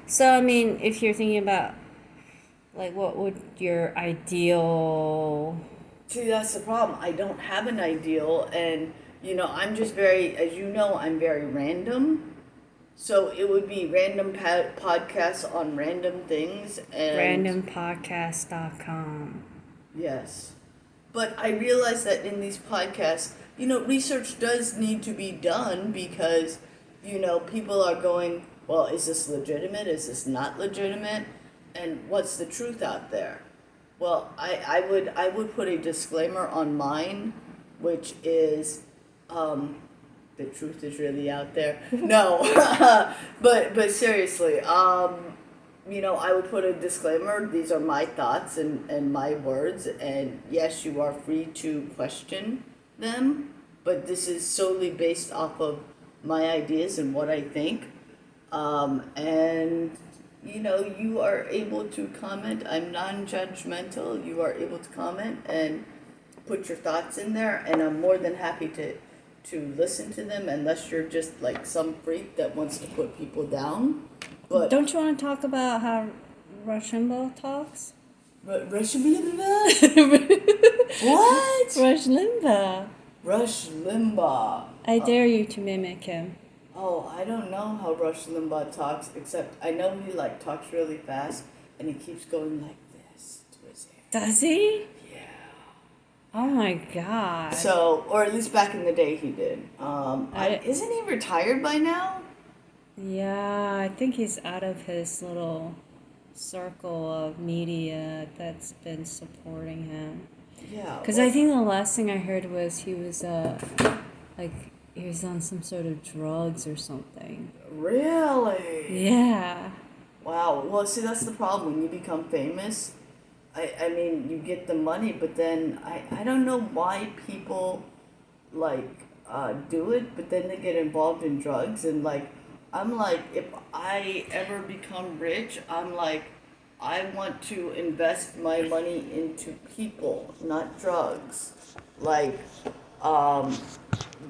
So, I mean, if you're thinking about, like, what would your ideal. See, that's the problem. I don't have an ideal, and I'm just very, as you know, I'm very random. So it would be random podcasts on random things, and Randompodcast.com. yes. But I realize that in these podcasts, research does need to be done because, people are going, well, is this legitimate? Is this not legitimate? And what's the truth out there? Well, I would put a disclaimer on mine, which is, the truth is really out there. No, but seriously, I would put a disclaimer. These are my thoughts and my words, and yes, you are free to question them, but this is solely based off of my ideas and what I think. And you are able to comment. I'm non-judgmental. You are able to comment and put your thoughts in there, and I'm more than happy to listen to them, unless you're just like some freak that wants to put people down. But Don't you want to talk about how Rush Limbaugh talks? Rush what? Rush Limbaugh. Rush Limbaugh. I dare you to mimic him. Oh, I don't know how Rush Limbaugh talks, except I know he like talks really fast and he keeps going like this to his hair. Does he? Yeah. Oh my god. So, or at least back in the day he did. Isn't he retired by now? Yeah, I think he's out of his little circle of media that's been supporting him. Yeah. Because I think the last thing I heard was he was like he was on some sort of drugs or something. Really? Yeah. Wow. Well, see, that's the problem when you become famous. I mean, you get the money, but then I don't know why people like do it, but then they get involved in drugs. And like, I'm like, if I ever become rich, I'm like, I want to invest my money into people, not drugs. Like, um,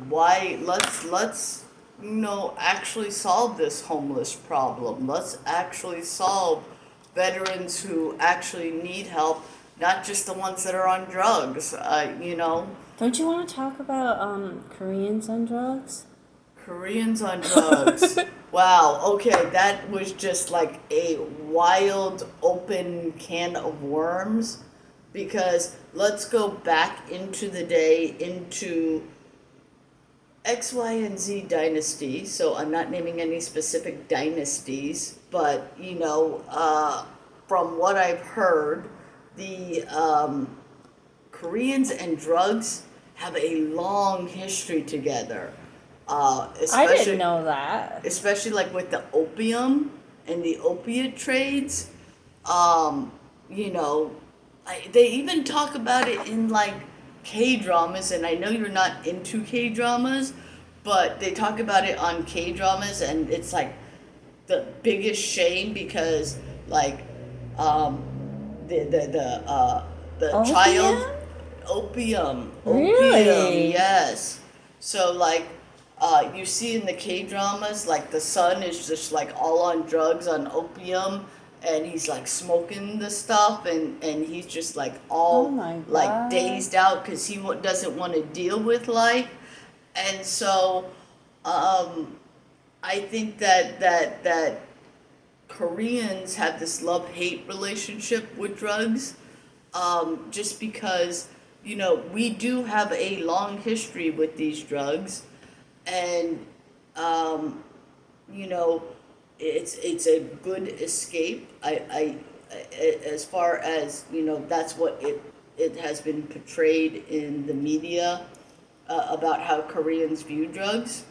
why? Let's actually solve this homeless problem. Let's actually solve veterans who actually need help, not just the ones that are on drugs. Don't you want to talk about Koreans on drugs? Koreans on drugs. Wow, okay, that was just like a wild open can of worms, because let's go back into the day, into X, Y, and Z dynasty. So I'm not naming any specific dynasties, but from what I've heard, the Koreans and drugs have a long history together. I didn't Especially, know that. especially like with the opium and the opiate trades. Um, you know, they even talk about it in like K dramas, and I know you're not into K dramas, but they talk about it on K dramas, and it's like the biggest shame because like um, the child Opium? opium, Really? yes. So like you see in the K dramas, like the son is just like all on drugs on opium, and he's like smoking the stuff, and he's just like Oh all my like god. dazed out because he doesn't want to deal with life, and so um, I think that Koreans have this love hate relationship with drugs, just because we do have a long history with these drugs, and um, you know it's a good escape. As far as that's what it has been portrayed in the media, about how Koreans view drugs.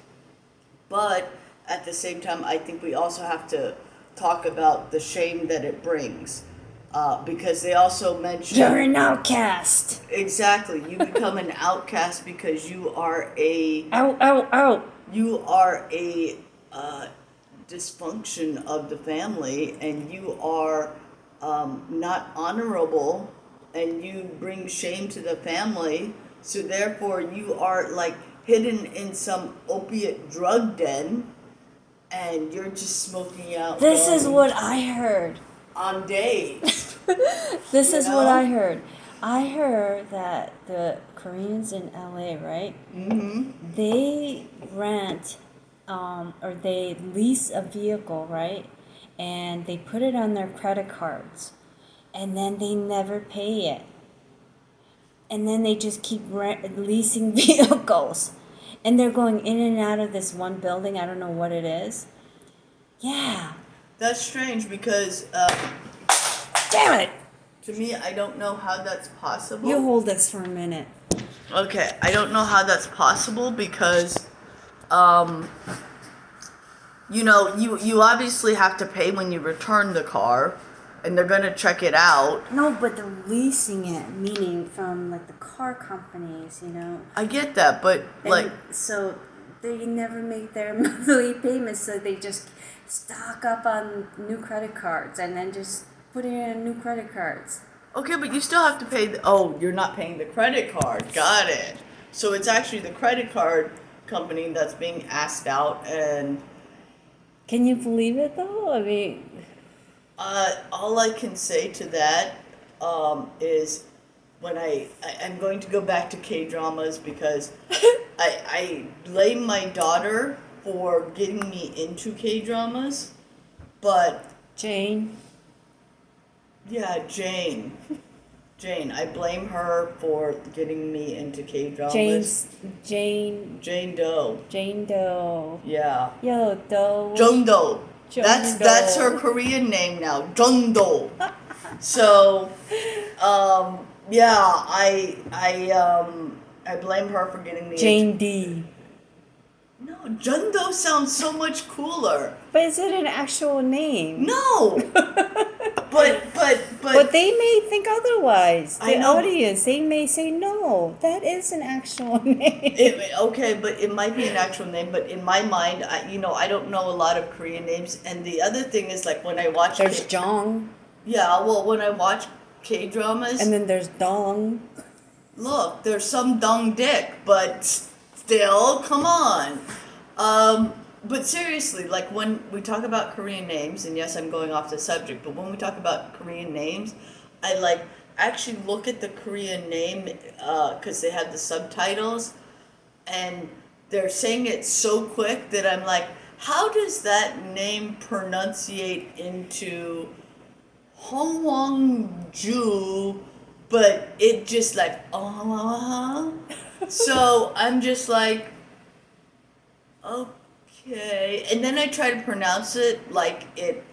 But at the same time, I think we also have to talk about the shame that it brings, because they also You're mention an outcast. exactly, you become an outcast because Ow, ow, ow. you are a dysfunction of the family, and you are not honorable, and you bring shame to the family. So therefore, you are like hidden in some opiate drug den, and you're just smoking out. This is going what I heard. on days. This You is what I know? heard. I heard that the Koreans in LA, right? Mm-hmm. They rent or they lease a vehicle, right? And they put it on their credit cards. And then they never pay it. And then they just keep leasing vehicles. And they're going in and out of this one building. I don't know what it is. Yeah. That's strange because Damn it! to me, I don't know how that's possible. You hold this for a minute. Okay, I don't know how that's possible because, um, you obviously have to pay when you return the car, and they're gonna check it out. No, but they're leasing it, meaning from like the car companies, you know. I get that, but like, So they never make their monthly payments, so they just stock up on new credit cards and then just put in new credit cards. okay, but you still have to pay. You're not paying the credit card. Got it. So it's actually the credit card company that's being asked out, and Can you believe it though? I mean, all I can say to that is when I'm going to go back to K dramas because I blame my daughter for getting me into K dramas, but Jane. yeah, Jane, I blame her for getting me into K dramas. Jane Doe. Jane Doe. Yeah. Yo, Doe. Jungdo. Jungdo. That's her Korean name now. Jungdo. So, yeah, I blame her for getting me Jane D. No, Jungdo sounds so much cooler. But is it an actual name? No. But they may think otherwise. I The know. audience, they may say, no, that is an actual name. Okay, but it might be an actual name, but in my mind, I don't know a lot of Korean names. And the other thing is, like, when I watch There's Jong, yeah, well, when I watch K-dramas, and then there's Dong. look, there's some dung dick, but still, come on. But seriously, like when we talk about Korean names, and yes, I'm going off the subject, but when we talk about Korean names, I like actually look at the Korean name because they have the subtitles, and they're saying it so quick that I'm like, how does that name pronunciate into Hongwangju, but it just like so I'm just like, okay, and then I try to pronounce it like it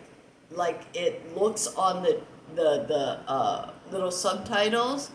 looks on the little subtitles,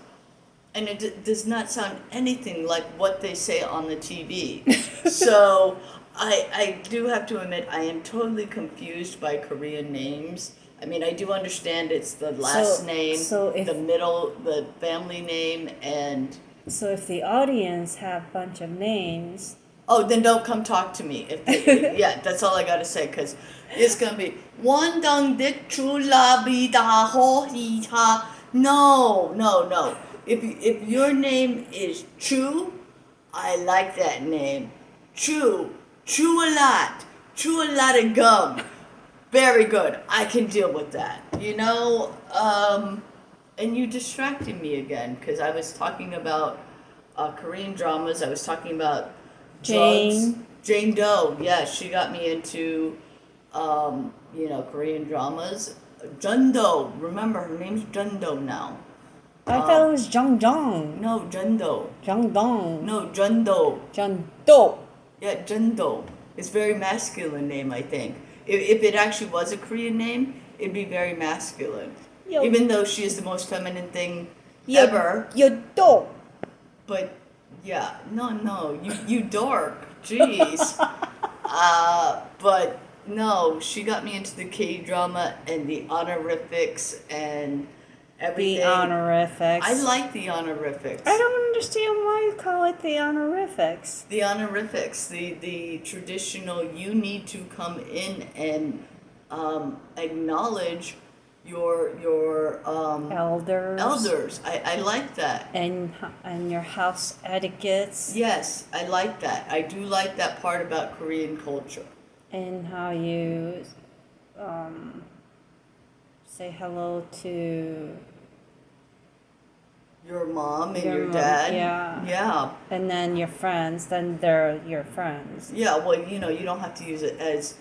and it does not sound anything like what they say on the TV. So I do have to admit I am totally confused by Korean names. I mean, I do understand it's the last name, the middle, the family name, and So if the audience have bunch of names, oh, then don't come talk to me. Yeah, that's all I gotta say, because it's gonna be one dong dik chula bi da ho hi ha. No, no, no. If your name is Chu, I like that name. Chew a lot, chew a lot of gum. Very good. I can deal with that. And you distracted me again because I was talking about Korean dramas. I was talking about drugs. Jane Doe. Yeah, she got me into Korean dramas. Jundo. Remember, her name's Jundo now. I thought it was Jung Jong. No, Jundo. Jung Dong. No, Jundo. Jung Do. Yeah, Jundo. It's a very masculine name, I think. If it actually was a Korean name, it'd be very masculine. Yo. Even though she is the most feminine thing ever. You do. But yeah, no, you dork. Jeez. But no, she got me into the K-drama and the honorifics and everything. The honorifics. I like the honorifics. I don't understand why you call it the honorifics. The honorifics, the traditional, you need to come in and acknowledge your elders. I like that. And your house etiquettes. Yes, I like that. I do like that part about Korean culture. in how you um, say hello to Your mom and your your mom. dad. Yeah. Yeah. And then your friends, then they're your friends. Yeah, well, you don't have to use it as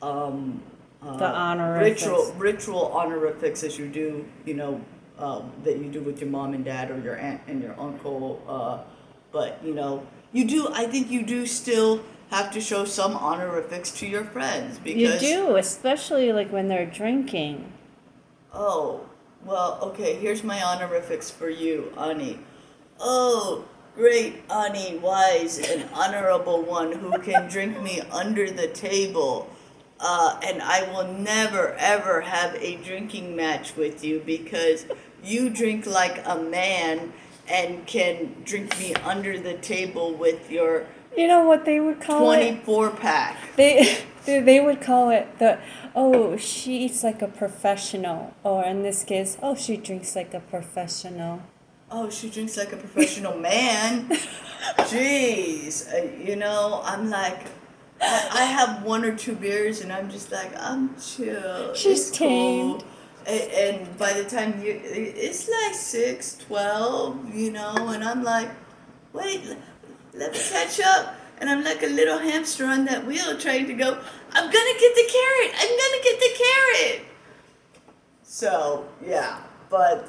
The honorifics. ritual honorifics as you do, that you do with your mom and dad or your aunt and your uncle. But you do. I think you do still have to show some honorifics to your friends You because do, especially like when they're drinking. oh, well, okay. Here's my honorifics for you, Ani. Oh, great Ani, wise and honorable one who can drink me under the table. And I will never ever have a drinking match with you because you drink like a man and can drink me under the table with your You know what they would call it? 24 pack. They would call it the, oh, she eats like a professional, or in this case, oh, she drinks like a professional. Oh, she drinks like a professional man. Jeez, I'm like, I have one or two beers and I'm just like, I'm chill. She's It's tamed. cool. And by the time it's like 6:12, and I'm like, wait, let me catch up. And I'm like a little hamster on that wheel trying to go, I'm gonna get the carrot. I'm gonna get the carrot. So, yeah. But,